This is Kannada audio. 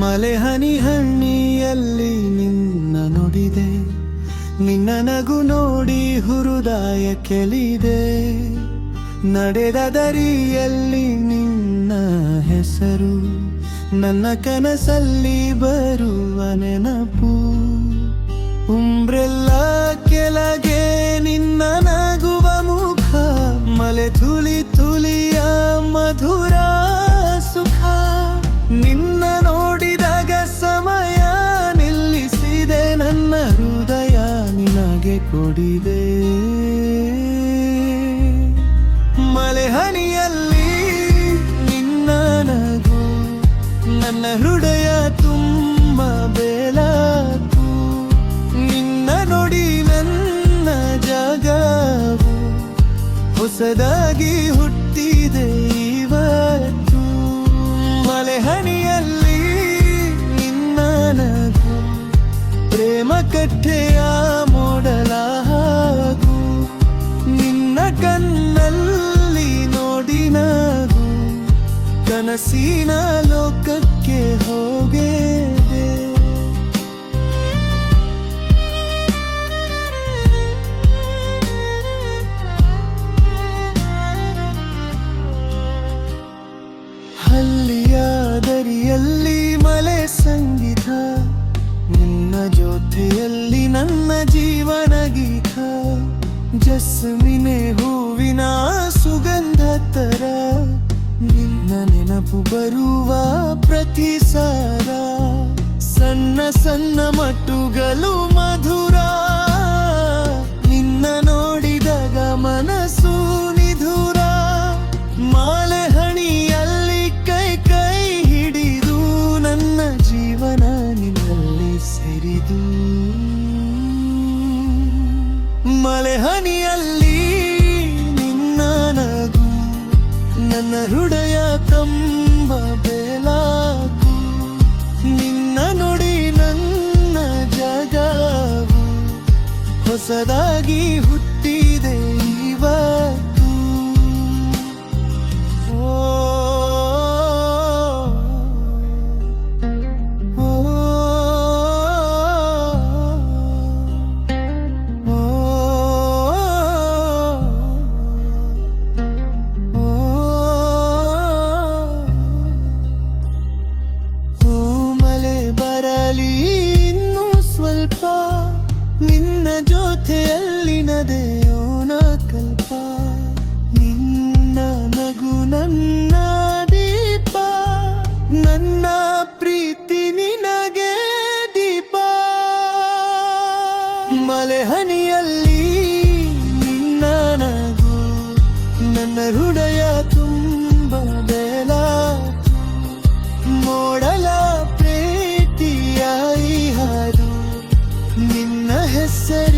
ಮಲೆ ಹನಿ ಹಣ್ಣಿಯಲ್ಲಿ ನಿನ್ನ ನುಡಿದೆ, ನಿನ್ನ ನಗು ನೋಡಿ ಹೃದಯ ಕೆಲಿದೆ. ನಡೆದ ದರಿಯಲ್ಲಿ ನಿನ್ನ ಹೆಸರು, ನನ್ನ ಕನಸಲ್ಲಿ ಬರುವ ನೆನಪು. ಉಂಬ್ರೆಲ್ಲ ಕೆಳಗೆ ನಿನ್ನ ನಗುವ ಮುಖ, ಮಲೆ ತುಳಿ ತುಳಿಯ ಮಧುರ ಸುಖ. ನಿನ್ನ ನೋಡಿದಾಗ ಸಮಯ ನಿಲ್ಲಿಸಿದೆ, ನನ್ನ ಹೃದಯ ನಿನಗೆ ಕೊಡಿದೆ. ಮಲೆ ಹನಿಯಲ್ಲಿ ನಿನ್ನ ನಗು, ನನ್ನ ಹೃದಯ ತುಂಬ ಬೆಳಕು. ನಿನ್ನ ನೋಡಿ ನನ್ನ ಜಗವು ಹೊಸದಾಗಿ ಹುಟ್ಟಿದೆ ಇವತ್ತು. ಮಲೆ ಹನಿಯಲ್ಲಿ ನಿನ್ನ ನಗು, ಪ್ರೇಮ ಕಟ್ಟೆಯ ಮೊದಲ ಹಾಗೂ. ನಿನ್ನ ಕಣ್ಣಲ್ಲಿ ನೋಡಿ ನಗು, ಕನಸಿನ ಲೋಕಕ್ಕೆ ಹೋಗಿದೆ. ಹಳ್ಳಿಯ ದರಿಯಲ್ಲಿ ಮಲೆ ಸಂಗೀತ, ನಿನ್ನ ಜೊತೆಯಲ್ಲಿ ನನ್ನ ಜೀವನ ಗೀತ. ಜಸ್ಮಿನೆ ಹೂವಿನ ಸುಗಂಧ ತರ, ನಿನ್ನ ನೆನಪು ಬರುವ ಪ್ರತಿ ಸಾರ. ಸಣ್ಣ ಸಣ್ಣ ಮಟ್ಟುಗಳು ಮಧುರ, ನಿನ್ನ ನೋಡಿದಾಗ ಮನಸ್ಸು ನಿಧುರ. ಮಾಲೆ ಹಣಿಯಲ್ಲಿ ಕೈ ಕೈ ಹಿಡಿದು, ನನ್ನ ಜೀವನ ನಿನ್ನಲ್ಲಿ ಸೇರಿದು. ಮಲೆ ಹನಿಯಲ್ಲಿ ನಿನ್ನ ನಗು, ನನ್ನ ಹೃದಯ ತುಂಬ ಬೆಳಕು. ನಿನ್ನ ನುಡಿ ನನ್ನ ಜಗವು ಹೊಸದಾಗಿ ಹುಟ್ಟಿದೆ ಇವತ್ತು. ಓ ಇನ್ನು ಸ್ವಲ್ಪ ನಿನ್ನ ಜೊತೆಯಲ್ಲಿ ನದೆಯೋಣ ಕಲ್ಪ. ನಿನ್ನ ನಗು ನನ್ನ ದೀಪ, ನನ್ನ ಪ್ರೀತಿ ನಿನಗೆ ದೀಪ. ಮಲೆ ಹನಿಯಲ್ಲಿ ನಿನ್ನ ನಗು, ನನ್ನ ಹೃದಯ ತುಂಬ ಬೆಳಕು. ಮೋಡಲ ಪ್ರೀತಿಯ ಹಾಡು, ನಿನ್ನ ಹೆಸರು